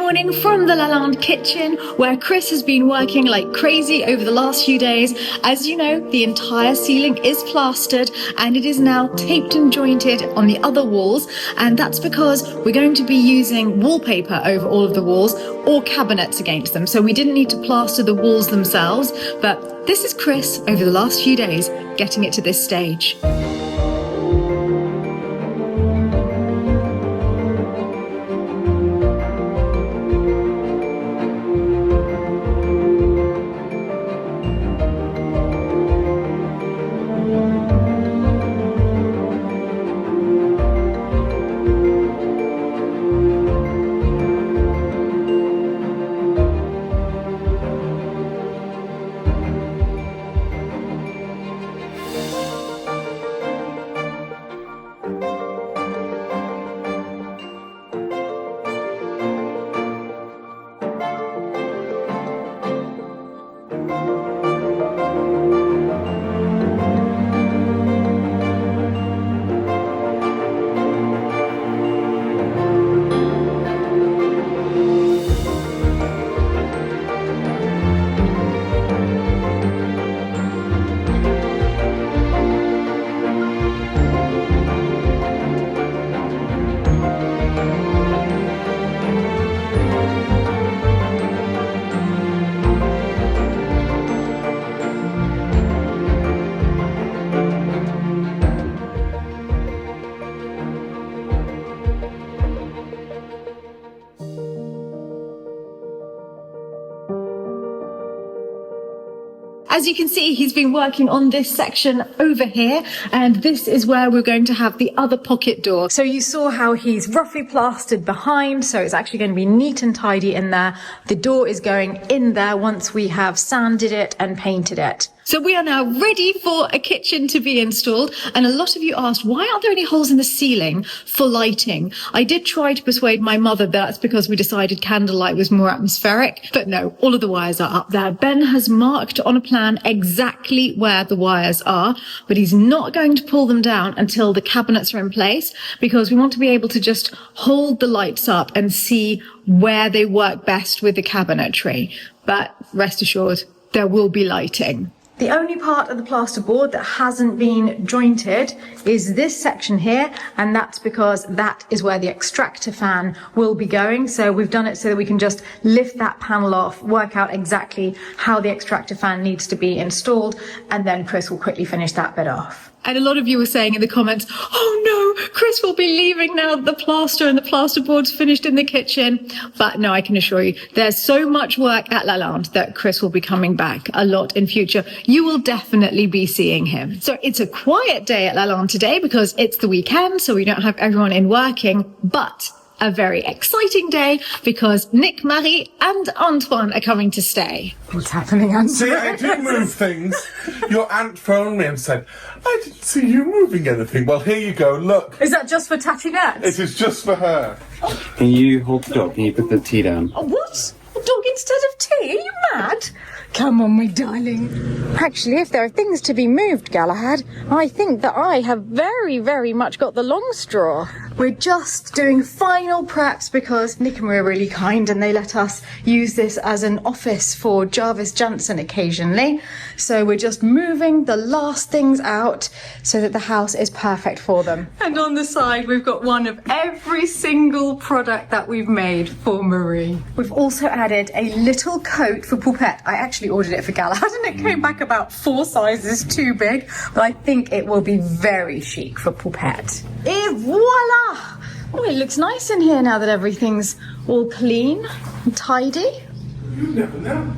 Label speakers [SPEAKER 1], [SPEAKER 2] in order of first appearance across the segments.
[SPEAKER 1] morning from the Lalande kitchen, where Chris has been working like crazy over the last few days. As you know, the entire ceiling is plastered and it is now taped and jointed on the other walls, and that's because we're going to be using wallpaper over all of the walls or cabinets against them, so we didn't need to plaster the walls themselves. But this is Chris over the last few days getting it to this stage. As you can see, he's been working on this section over here, and this is where we're going to have the other pocket door. So you saw how he's roughly plastered behind, so it's actually going to be neat and tidy in there. The door is going in there once we have sanded it and painted it. So we are now ready for a kitchen to be installed, and a lot of you asked, why aren't there any holes in the ceiling for lighting? I did try to persuade my mother that's because we decided candlelight was more atmospheric, but no, all of the wires are up there. Ben has marked on a plan exactly where the wires are, but he's not going to pull them down until the cabinets are in place, because we want to be able to just hold the lights up and see where they work best with the cabinetry. But rest assured, there will be lighting. The only part of the plasterboard that hasn't been jointed is this section here, and that's because that is where the extractor fan will be going. So we've done it so that we can just lift that panel off, work out exactly how the extractor fan needs to be installed, and then Chris will quickly finish that bit off. And a lot of you were saying in the comments, oh no, Chris will be leaving now that the plaster and the plasterboard's finished in the kitchen. But no, I can assure you, there's so much work at Lalande that Chris will be coming back a lot in future. You will definitely be seeing him. So it's a quiet day at Lalande today because it's the weekend, so we don't have everyone in working, but a very exciting day because Nick, Marie and Antoine are coming to stay.
[SPEAKER 2] What's happening, Antoine?
[SPEAKER 3] See, I do move things. Your aunt phoned me and said, I didn't see you moving anything. Well, here you go, look.
[SPEAKER 2] Is that just for Tatinette?
[SPEAKER 3] It is just for her.
[SPEAKER 4] Can you hold the dog? Can you put the tea down?
[SPEAKER 2] Oh, what? A dog instead of tea? Are you mad? Come on, my darling. Actually, if there are things to be moved, Galahad, I think that I have very, very much got the long straw. We're just doing final preps because Nick and Marie are really kind and they let us use this as an office for Jarvis Jansen occasionally. So we're just moving the last things out so that the house is perfect for them. And on the side, we've got one of every single product that we've made for Marie. We've also added a little coat for Poupette. I actually ordered it for Galahad and it came back about 4 sizes too big, but I think it will be very chic for Poupette. Et voila! Oh, it looks nice in here now that everything's all clean and tidy.
[SPEAKER 3] You never know.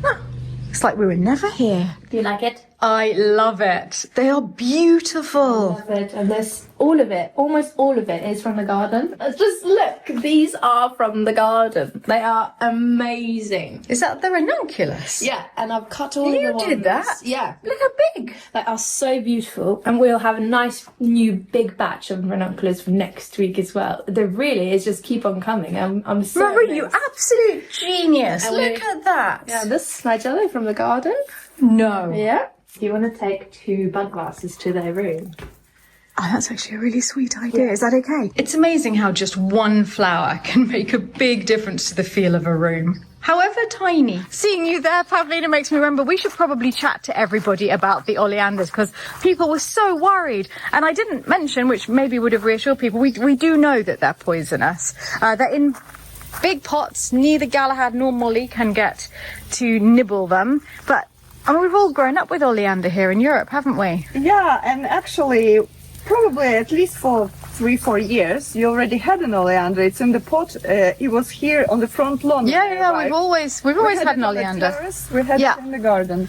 [SPEAKER 2] Ah, it's like we were never here.
[SPEAKER 5] Do you like it?
[SPEAKER 2] I love it. They are beautiful.
[SPEAKER 5] Love it. And this, all of it, almost all of it is from the garden. Just look, these are from the garden. They are amazing.
[SPEAKER 2] Is that the ranunculus?
[SPEAKER 5] Yeah, and I've cut all of
[SPEAKER 2] You
[SPEAKER 5] the ones.
[SPEAKER 2] did that?
[SPEAKER 5] Yeah.
[SPEAKER 2] Look how big.
[SPEAKER 5] They are so beautiful, and we'll have a nice new big batch of ranunculus for next week as well. There really is just keep on coming. I'm so
[SPEAKER 2] Marie, you
[SPEAKER 5] amazed.
[SPEAKER 2] absolute genius.
[SPEAKER 5] And
[SPEAKER 2] Look at that.
[SPEAKER 5] Yeah, this is my jelly from the garden.
[SPEAKER 2] No.
[SPEAKER 5] Yeah. You want to take 2 bud glasses to their room.
[SPEAKER 1] Oh, that's actually a really sweet idea. Is that okay? It's amazing how just one flower can make a big difference to the feel of a room. However tiny. Seeing you there, Pavlina, makes me remember we should probably chat to everybody about the oleanders because people were so worried. And I didn't mention, which maybe would have reassured people, we do know that they're poisonous. They're in big pots. Neither Galahad nor Molly can get to nibble them. But I mean, we've all grown up with oleander here in Europe, haven't we?
[SPEAKER 6] Yeah, and actually, probably at least for 3-4 years, you already had an oleander. It's in the pot. It was here on the front lawn.
[SPEAKER 1] Yeah, we've always had an oleander.
[SPEAKER 6] We had it in the garden.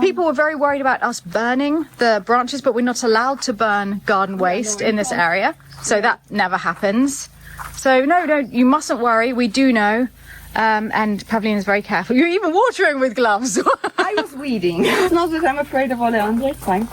[SPEAKER 1] People were very worried about us burning the branches, but we're not allowed to burn garden waste in this area, so that never happens. So no, you mustn't worry. We do know. And Pavlina's very careful. You're even watering with gloves.
[SPEAKER 6] I was weeding. It's not that I'm afraid of oleander. It's fine.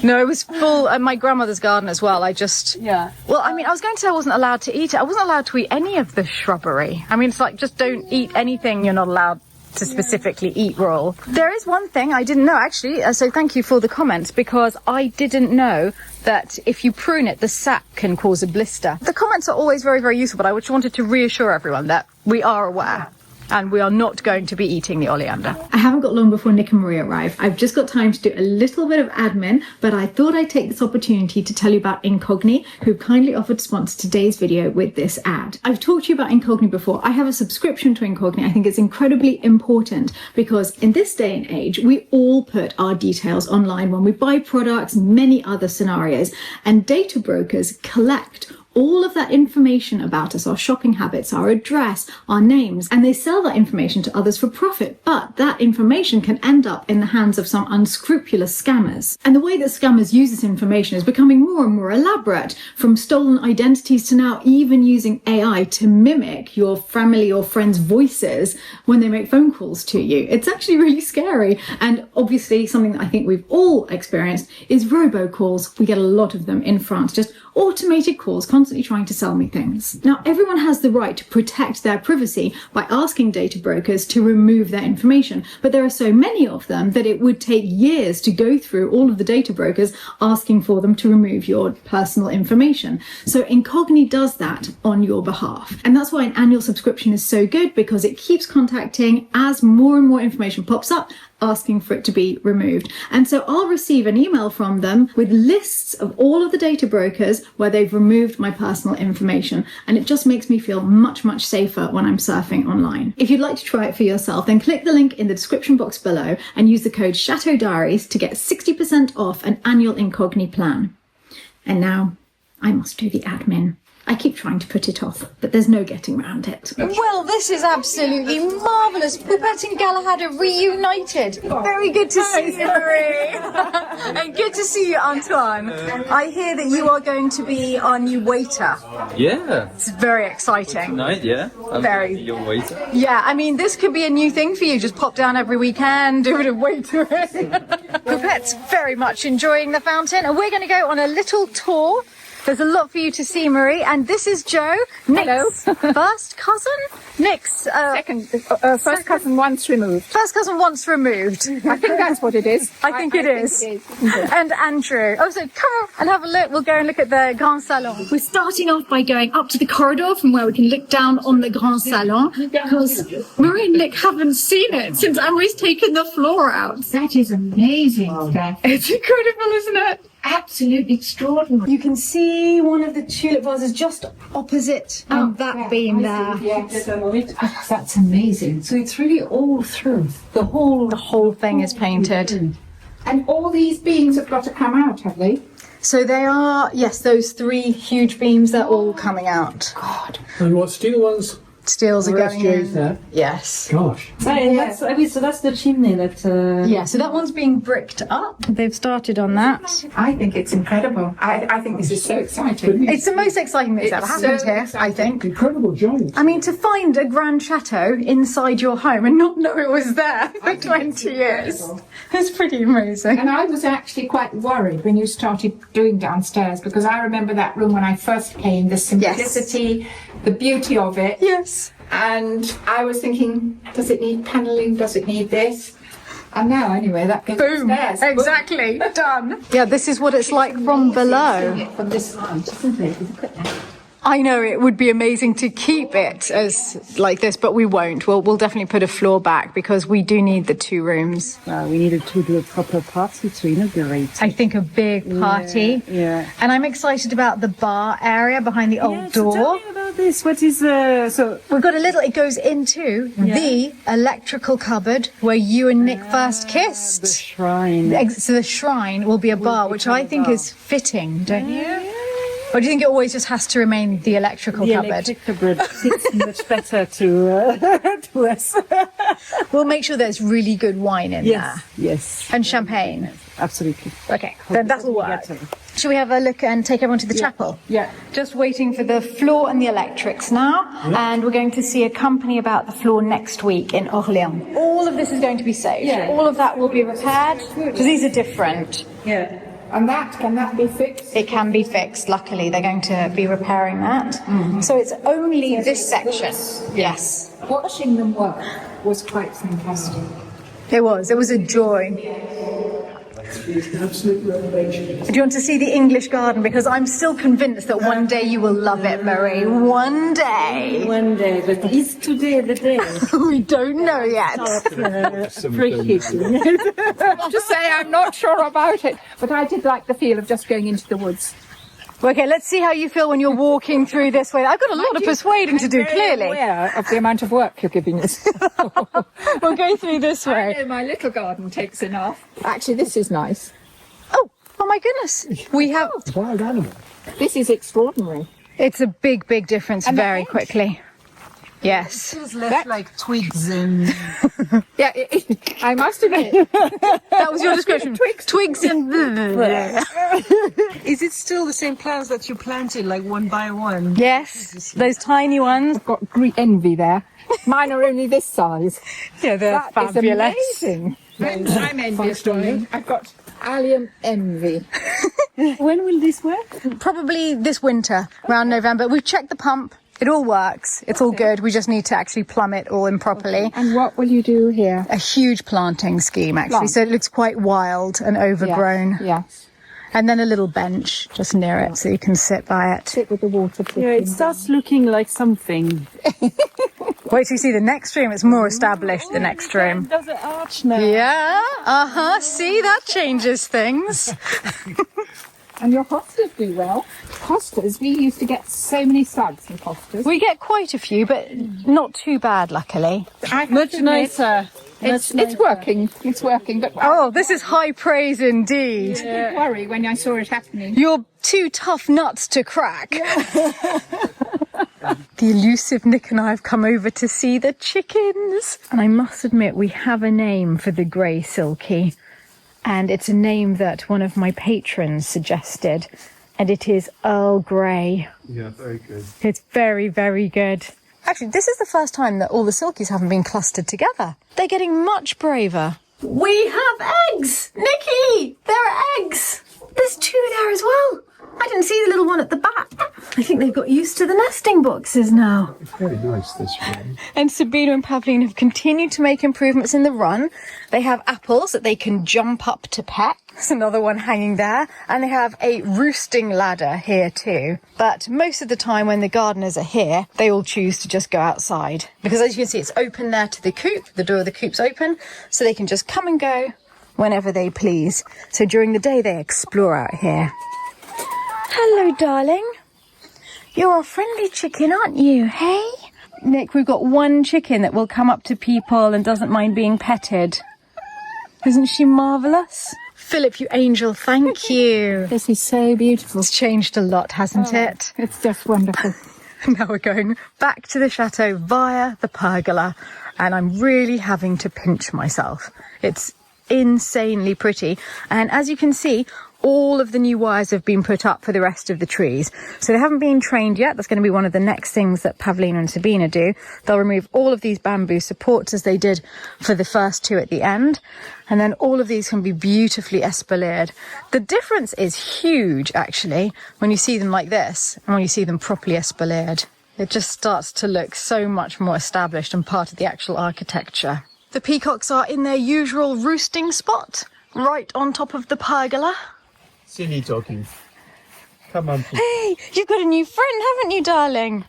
[SPEAKER 1] No, it was full. My grandmother's garden as well.
[SPEAKER 6] Yeah.
[SPEAKER 1] Well, I mean, I was going to say I wasn't allowed to eat it. I wasn't allowed to eat any of the shrubbery. I mean, it's like just don't eat anything you're not allowed to specifically eat raw. There is one thing I didn't know actually, so thank you for the comments, because I didn't know that if you prune it, the sap can cause a blister. The comments are always very, very useful, but I just wanted to reassure everyone that we are aware. And we are not going to be eating the oleander. I haven't got long before Nick and Maria arrive. I've just got time to do a little bit of admin, but I thought I'd take this opportunity to tell you about Incogni, who kindly offered to sponsor today's video with this ad. I've talked to you about Incogni before. I have a subscription to Incogni. I think it's incredibly important because in this day and age, we all put our details online when we buy products, many other scenarios, and data brokers collect all of that information about us, our shopping habits, our address, our names, and they sell that information to others for profit. But that information can end up in the hands of some unscrupulous scammers. And the way that scammers use this information is becoming more and more elaborate, from stolen identities to now even using AI to mimic your family or friends' voices when they make phone calls to you. It's actually really scary. And obviously something that I think we've all experienced is robocalls. We get a lot of them in France, just automated calls constantly trying to sell me things. Now, everyone has the right to protect their privacy by asking data brokers to remove their information, but there are so many of them that it would take years to go through all of the data brokers asking for them to remove your personal information. So Incogni does that on your behalf. And that's why an annual subscription is so good, because it keeps contacting as more and more information pops up asking for it to be removed. And so I'll receive an email from them with lists of all of the data brokers where they've removed my personal information. And it just makes me feel much, much safer when I'm surfing online. If you'd like to try it for yourself, then click the link in the description box below and use the code Chateau Diaries to get 60% off an annual Incogni plan. And now I must do the admin. I keep trying to put it off, but there's no getting around it. Well, this is absolutely marvellous. Poupette and Galahad are reunited. Very good to see you, Marie. And good to see you, Antoine. I hear that you are going to be our new waiter.
[SPEAKER 7] Yeah.
[SPEAKER 1] It's very exciting.
[SPEAKER 7] Tonight, yeah.
[SPEAKER 1] Very.
[SPEAKER 7] Your waiter.
[SPEAKER 1] Yeah, I mean, this could be a new thing for you. Just pop down every weekend, do a bit of waitering. Poupette's very much enjoying the fountain, and we're going to go on a little tour. There's a lot for you to see, Marie. And this is Joe, Nick's first cousin. Nick's
[SPEAKER 8] first cousin once removed.
[SPEAKER 1] First cousin once removed.
[SPEAKER 8] I think that's what it is.
[SPEAKER 1] I think it is. And Andrew. Oh, so come on and have a look. We'll go and look at the Grand Salon. We're starting off by going up to the corridor from where we can look down on the Grand Salon, because Marie and Nick haven't seen it since Anne's taken the floor out.
[SPEAKER 9] That is amazing, Steph.
[SPEAKER 1] It's incredible, isn't it?
[SPEAKER 9] Absolutely extraordinary.
[SPEAKER 1] You can see one of the tulip vases just opposite that beam there.
[SPEAKER 9] Yes. Oh, that's amazing. So it's really all through. The whole
[SPEAKER 1] Thing is painted.
[SPEAKER 8] And all these beams have got to come out, have they?
[SPEAKER 1] So they are, yes, those three huge beams, they're all coming out.
[SPEAKER 8] God.
[SPEAKER 10] And what steel ones?
[SPEAKER 1] Steels are going in.
[SPEAKER 10] There.
[SPEAKER 1] Yes.
[SPEAKER 10] Gosh.
[SPEAKER 6] So that's the chimney that...
[SPEAKER 1] Yeah, so that one's being bricked up. They've started on that.
[SPEAKER 8] I think it's incredible. I think this is so exciting.
[SPEAKER 1] It's the most exciting thing that's ever happened
[SPEAKER 8] so
[SPEAKER 1] here,
[SPEAKER 8] exciting.
[SPEAKER 1] I think.
[SPEAKER 10] Incredible joints.
[SPEAKER 1] I mean, to find a grand chateau inside your home and not know it was there for 20 years. It's pretty amazing.
[SPEAKER 8] And I was actually quite worried when you started doing downstairs, because I remember that room when I first came, the simplicity, the beauty of it.
[SPEAKER 1] Yes.
[SPEAKER 8] And I was thinking, does it need panelling? Does it need this? And now, anyway, that goes
[SPEAKER 1] Boom!
[SPEAKER 8] upstairs.
[SPEAKER 1] Exactly. Done. Yeah, this is what it's like from below.
[SPEAKER 9] From this height, isn't it? Look at that.
[SPEAKER 1] I know it would be amazing to keep it as like this, but we won't. We'll definitely put a floor back because we do need the 2 rooms.
[SPEAKER 9] We needed to do a proper party to inaugurate.
[SPEAKER 1] I think a big party.
[SPEAKER 9] Yeah.
[SPEAKER 1] And I'm excited about the bar area behind the old door.
[SPEAKER 9] Tell me about this. What is so?
[SPEAKER 1] We've got a little, it goes into the electrical cupboard where you and Nick first kissed.
[SPEAKER 9] The shrine.
[SPEAKER 1] So the shrine will be a bar, which I think is fitting, don't you? Or do you think it always just has to remain the electrical
[SPEAKER 9] The
[SPEAKER 1] cupboard?
[SPEAKER 9] electric cupboard fits much better to us.
[SPEAKER 1] We'll make sure there's really good wine in there.
[SPEAKER 9] Yes.
[SPEAKER 1] And champagne.
[SPEAKER 9] Absolutely.
[SPEAKER 1] Okay, then that'll work. Shall we have a look and take everyone to the chapel?
[SPEAKER 9] Yeah.
[SPEAKER 1] Just waiting for the floor and the electrics now. And we're going to see a company about the floor next week in Orléans. All of this is going to be saved.
[SPEAKER 9] Yeah.
[SPEAKER 1] All of that will be repaired because these are different.
[SPEAKER 9] Yeah.
[SPEAKER 8] And can that be fixed?
[SPEAKER 1] It can be fixed, luckily. They're going to be repairing that. So it's only this section. Yes.
[SPEAKER 8] Watching them work was quite fantastic.
[SPEAKER 1] It was a joy.
[SPEAKER 10] It's an absolute revelation.
[SPEAKER 1] Do you want to see the English garden? Because I'm still convinced that one day you will love it, Marie. One day.
[SPEAKER 9] One day, but is today the day?
[SPEAKER 1] We don't know yet.
[SPEAKER 8] Just say I'm not sure about it, but I did like the feel of just going into the woods.
[SPEAKER 1] Okay, let's see how you feel when you're walking through this way. I've got a lot of persuading to do, clearly.
[SPEAKER 8] I'm aware of the amount of work you're giving us.
[SPEAKER 1] We'll go through this
[SPEAKER 8] I
[SPEAKER 1] way.
[SPEAKER 8] know my little garden takes enough. Actually, this is nice.
[SPEAKER 1] Oh my goodness. We have...
[SPEAKER 10] Wild animal.
[SPEAKER 8] This is extraordinary.
[SPEAKER 1] It's a big, big difference
[SPEAKER 8] And the
[SPEAKER 1] very
[SPEAKER 8] edge.
[SPEAKER 1] quickly. Yes.
[SPEAKER 9] It's left like twigs and...
[SPEAKER 8] Yeah, I must admit.
[SPEAKER 1] That was your description. Twigs and...
[SPEAKER 9] Is it still the same plants that you planted, like one by one?
[SPEAKER 1] Yes, those tiny ones.
[SPEAKER 8] I've got Greek envy there. Mine are only this size.
[SPEAKER 1] Yeah, they're
[SPEAKER 8] That is
[SPEAKER 1] fabulous.
[SPEAKER 8] amazing. I'm envious, darling. I've got allium envy.
[SPEAKER 9] When will this work?
[SPEAKER 1] Probably this winter, around November. We've checked the pump. It all works. It's all good. We just need to actually plumb it all in properly.
[SPEAKER 8] And what will you do here?
[SPEAKER 1] A huge planting scheme, actually. So it looks quite wild and overgrown.
[SPEAKER 8] Yes.
[SPEAKER 1] And then a little bench just near it so you can sit by it.
[SPEAKER 8] Sit with the water.
[SPEAKER 9] Yeah, it starts looking like something.
[SPEAKER 1] Wait till you see the next room. It's more established, the next room.
[SPEAKER 9] Does it arch now?
[SPEAKER 1] Yeah, see, that changes things.
[SPEAKER 8] And your hostas do well. Hostas, we used to get so many slugs from hostas.
[SPEAKER 1] We get quite a few, but not too bad, luckily.
[SPEAKER 9] Much nicer.
[SPEAKER 8] It's working. It's working. But
[SPEAKER 1] Oh, this is high praise indeed.
[SPEAKER 8] I did worry when I saw it happening.
[SPEAKER 1] You're 2 tough nuts to crack. The elusive Nick and I have come over to see the chickens. And I must admit, we have a name for the grey silkie. And it's a name that one of my patrons suggested. And it is Earl Grey.
[SPEAKER 3] Yeah, very good.
[SPEAKER 1] It's very, very good. Actually, this is the first time that all the silkies haven't been clustered together. They're getting much braver. We have eggs! Nikki! There are eggs! There's 2 there as well. I didn't see the little one at the back. I think they've got used to the nesting boxes now.
[SPEAKER 10] It's very nice, this one.
[SPEAKER 1] And Sabina and Pavline have continued to make improvements in the run. They have apples that they can jump up to peck. There's another one hanging there. And they have a roosting ladder here too. But most of the time when the gardeners are here, they all choose to just go outside. Because as you can see, it's open there to the coop. The door of the coop's open. So they can just come and go whenever they please. So during the day, they explore out here. Hello, darling. You're a friendly chicken, aren't you? Hey? Nick, we've got one chicken that will come up to people and doesn't mind being petted. Isn't she marvellous? Philip, you angel, thank you.
[SPEAKER 8] This is so beautiful.
[SPEAKER 1] It's changed a lot, hasn't it?
[SPEAKER 8] It's just wonderful.
[SPEAKER 1] Now we're going back to the chateau via the pergola, and I'm really having to pinch myself. It's insanely pretty, and as you can see, all of the new wires have been put up for the rest of the trees. So they haven't been trained yet. That's going to be one of the next things that Pavlina and Sabina do. They'll remove all of these bamboo supports as they did for the first 2 at the end. And then all of these can be beautifully espaliered. The difference is huge, actually, when you see them like this and when you see them properly espaliered. It just starts to look so much more established and part of the actual architecture. The peacocks are in their usual roosting spot, right on top of the pergola.
[SPEAKER 10] Silly talking. Come on, please.
[SPEAKER 1] Hey, you've got a new friend, haven't you, darling?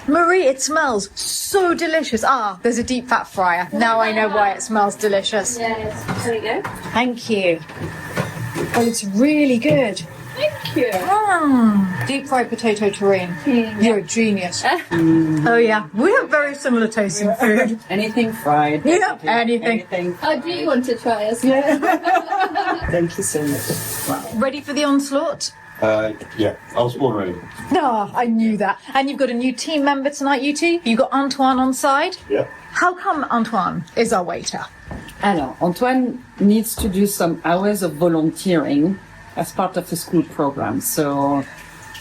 [SPEAKER 1] Marie, it smells so delicious. Ah, there's a deep fat fryer. Now I know why it smells delicious.
[SPEAKER 5] Yes, there you go.
[SPEAKER 1] Thank you. Oh, it's really good.
[SPEAKER 5] Thank you.
[SPEAKER 1] Deep fried potato terrine. You're a genius. Oh yeah, we have very similar tastes in food.
[SPEAKER 7] Anything fried.
[SPEAKER 1] Yeah, anything.
[SPEAKER 5] Oh, do you want to try us?
[SPEAKER 7] Thank you so much.
[SPEAKER 1] Ready for the onslaught?
[SPEAKER 4] Yeah, I was born ready.
[SPEAKER 1] Ah, I knew that. And you've got a new team member tonight, you two. You got Antoine on side.
[SPEAKER 4] Yeah.
[SPEAKER 1] How come Antoine is our waiter?
[SPEAKER 7] Alors, Antoine needs to do some hours of volunteering as part of the school program. So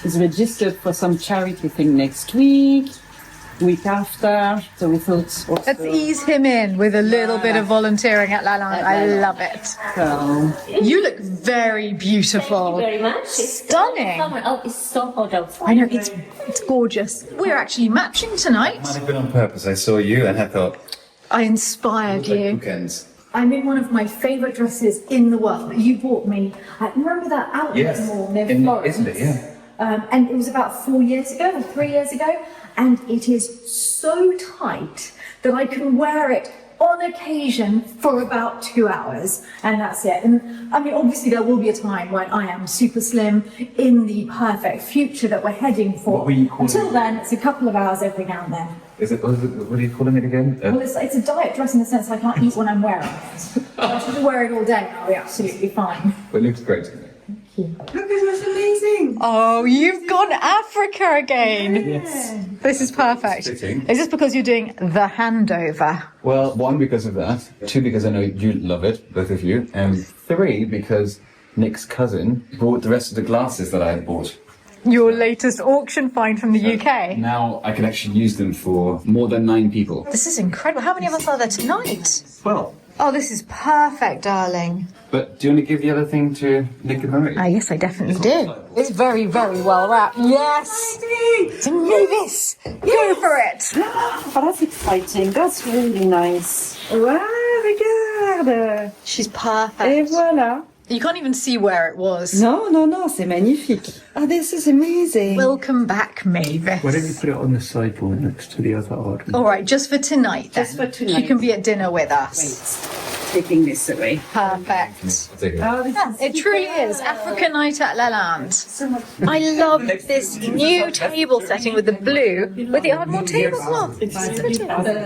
[SPEAKER 7] he's registered for some charity thing next week after. So we thought also,
[SPEAKER 1] Let's ease him in with a little bit of volunteering at Lalande. I love it.
[SPEAKER 7] So
[SPEAKER 1] You look very beautiful.
[SPEAKER 5] Very much.
[SPEAKER 1] Stunning.
[SPEAKER 5] Oh, it's so hot outside.
[SPEAKER 1] I know, it's gorgeous. We're actually matching tonight.
[SPEAKER 4] Might have been on purpose. I saw you and I thought,
[SPEAKER 1] I inspired you.
[SPEAKER 4] bookends.
[SPEAKER 1] I'm in one of my favourite dresses in the world that you bought me. Remember that outlet mall near Florence?
[SPEAKER 4] Isn't it? Yeah.
[SPEAKER 1] And it was about 4 years ago or 3 years ago. And it is so tight that I can wear it on occasion for about 2 hours. And that's it. And I mean, obviously there will be a time when I am super slim in the perfect future that we're heading for.
[SPEAKER 4] What were you calling
[SPEAKER 1] Until
[SPEAKER 4] it?
[SPEAKER 1] then, it's a couple of hours every now and then.
[SPEAKER 4] What are you calling it again?
[SPEAKER 1] Well, it's a diet dress in the sense I can't eat when I'm wearing it. I should wear it all day and I'll be absolutely fine.
[SPEAKER 4] It looks great.
[SPEAKER 6] Look, it was amazing.
[SPEAKER 1] Oh, you've gone Africa again.
[SPEAKER 4] Yes.
[SPEAKER 1] This is perfect.
[SPEAKER 4] Fitting.
[SPEAKER 1] Is this because you're doing the handover?
[SPEAKER 4] Well, 1, because of that. 2, because I know you love it, both of you. And 3, because Nick's cousin brought the rest of the glasses that I had bought.
[SPEAKER 1] Your latest auction find from the UK.
[SPEAKER 4] Now I can actually use them for more than 9 people.
[SPEAKER 1] This is incredible. How many of us are there tonight?
[SPEAKER 4] Well,
[SPEAKER 1] Oh, this is perfect, darling.
[SPEAKER 4] but do you want to give the other thing to Nick and Marie?
[SPEAKER 1] Yes, I definitely do. It's very, very well wrapped. Yes! To move this! Go for it!
[SPEAKER 7] oh, that's exciting. That's really nice. Wow, regarde.
[SPEAKER 1] She's perfect.
[SPEAKER 7] Et voilà.
[SPEAKER 1] You can't even see where it was.
[SPEAKER 7] Non, non, non, c'est magnifique. Oh, this is amazing.
[SPEAKER 1] Welcome back, Mavis.
[SPEAKER 10] Why don't you put it on the sideboard next to the other art?
[SPEAKER 1] All right, just for tonight then.
[SPEAKER 7] Just for tonight.
[SPEAKER 1] She can be at dinner with us.
[SPEAKER 7] Wait, taking this away.
[SPEAKER 1] Perfect.
[SPEAKER 4] I'll take it.
[SPEAKER 7] Oh, this
[SPEAKER 1] Yeah, it truly is Africa night at Lalande. I love this new table setting with the blue, with the Ardmore tablecloth. It's so pretty.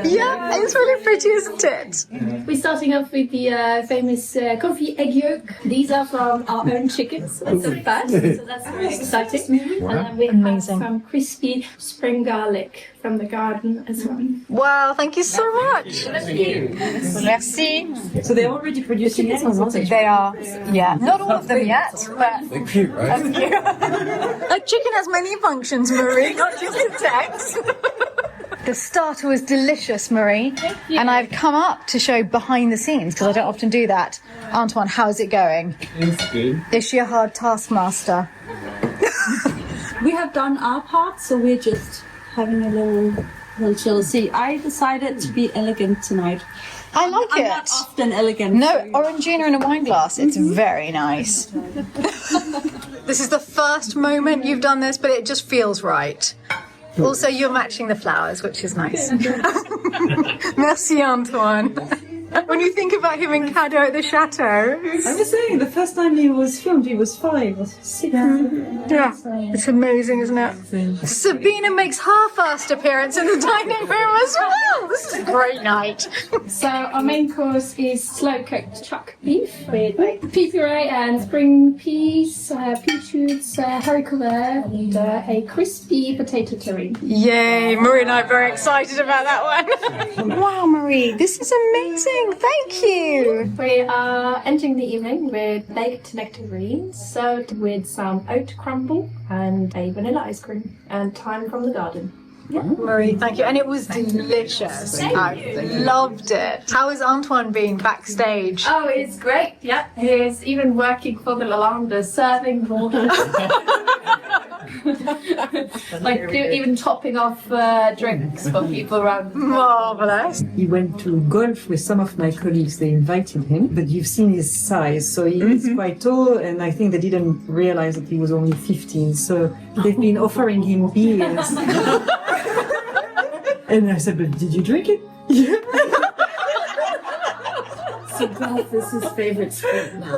[SPEAKER 1] Yeah, it's really pretty, isn't it?
[SPEAKER 5] We're starting off with the famous coffee egg yolk. These are from our own chickens. That's the first, so that's really exciting. And then we have some crispy spring garlic from the garden as well.
[SPEAKER 1] Wow, thank you so much. Merci.
[SPEAKER 7] So they're already producing it.
[SPEAKER 1] They are, yeah, not all of them yet, but
[SPEAKER 4] They're cute, right?
[SPEAKER 1] a chicken has many functions, Marie, not just a text. The starter was delicious, Marie, and I've come up to show behind the scenes because I don't often do that. Antoine, how's it going?
[SPEAKER 4] It's good.
[SPEAKER 1] Is she a hard taskmaster?
[SPEAKER 11] We have done our part, so we're just having a little chill. See, I decided to be elegant tonight.
[SPEAKER 1] I like
[SPEAKER 11] I'm
[SPEAKER 1] it.
[SPEAKER 11] not often elegant.
[SPEAKER 1] No,
[SPEAKER 11] so-
[SPEAKER 1] orangina in a wine glass. It's very nice. This is the first moment you've done this, but it just feels right. Also, you're matching the flowers, which is nice. Merci, Antoine. When you think about him in Cadeau at the chateau.
[SPEAKER 7] I was saying, the first time he was filmed, he was 5 or 6.
[SPEAKER 1] Yeah, it's amazing, isn't it? Sabina makes her first appearance in the dining room as well. This is a great night.
[SPEAKER 5] So our main course is slow-cooked chuck beef with pea puree and spring peas, pea shoots, haricot vert, and a crispy potato terrine.
[SPEAKER 1] Yay, Marie and I are very excited about that one. Wow, Marie, this is amazing. Thank you.
[SPEAKER 5] We are ending the evening with baked nectarines served with some oat crumble and a vanilla ice cream and thyme from the garden.
[SPEAKER 1] Marie, thank you. And it was delicious. I loved it. How has Antoine been backstage?
[SPEAKER 5] Oh, it's great. Yeah, he's even working for the Lalande, serving water. Like even topping off drinks for people around.
[SPEAKER 2] Marvelous.
[SPEAKER 12] He went to golf with some of my colleagues. They invited him, but you've seen his size, so he is quite tall, and I think they didn't realize that he was only 15. So they've been offering him beers. And I said, but did you drink it? Yeah. So golf is his favorite sport now.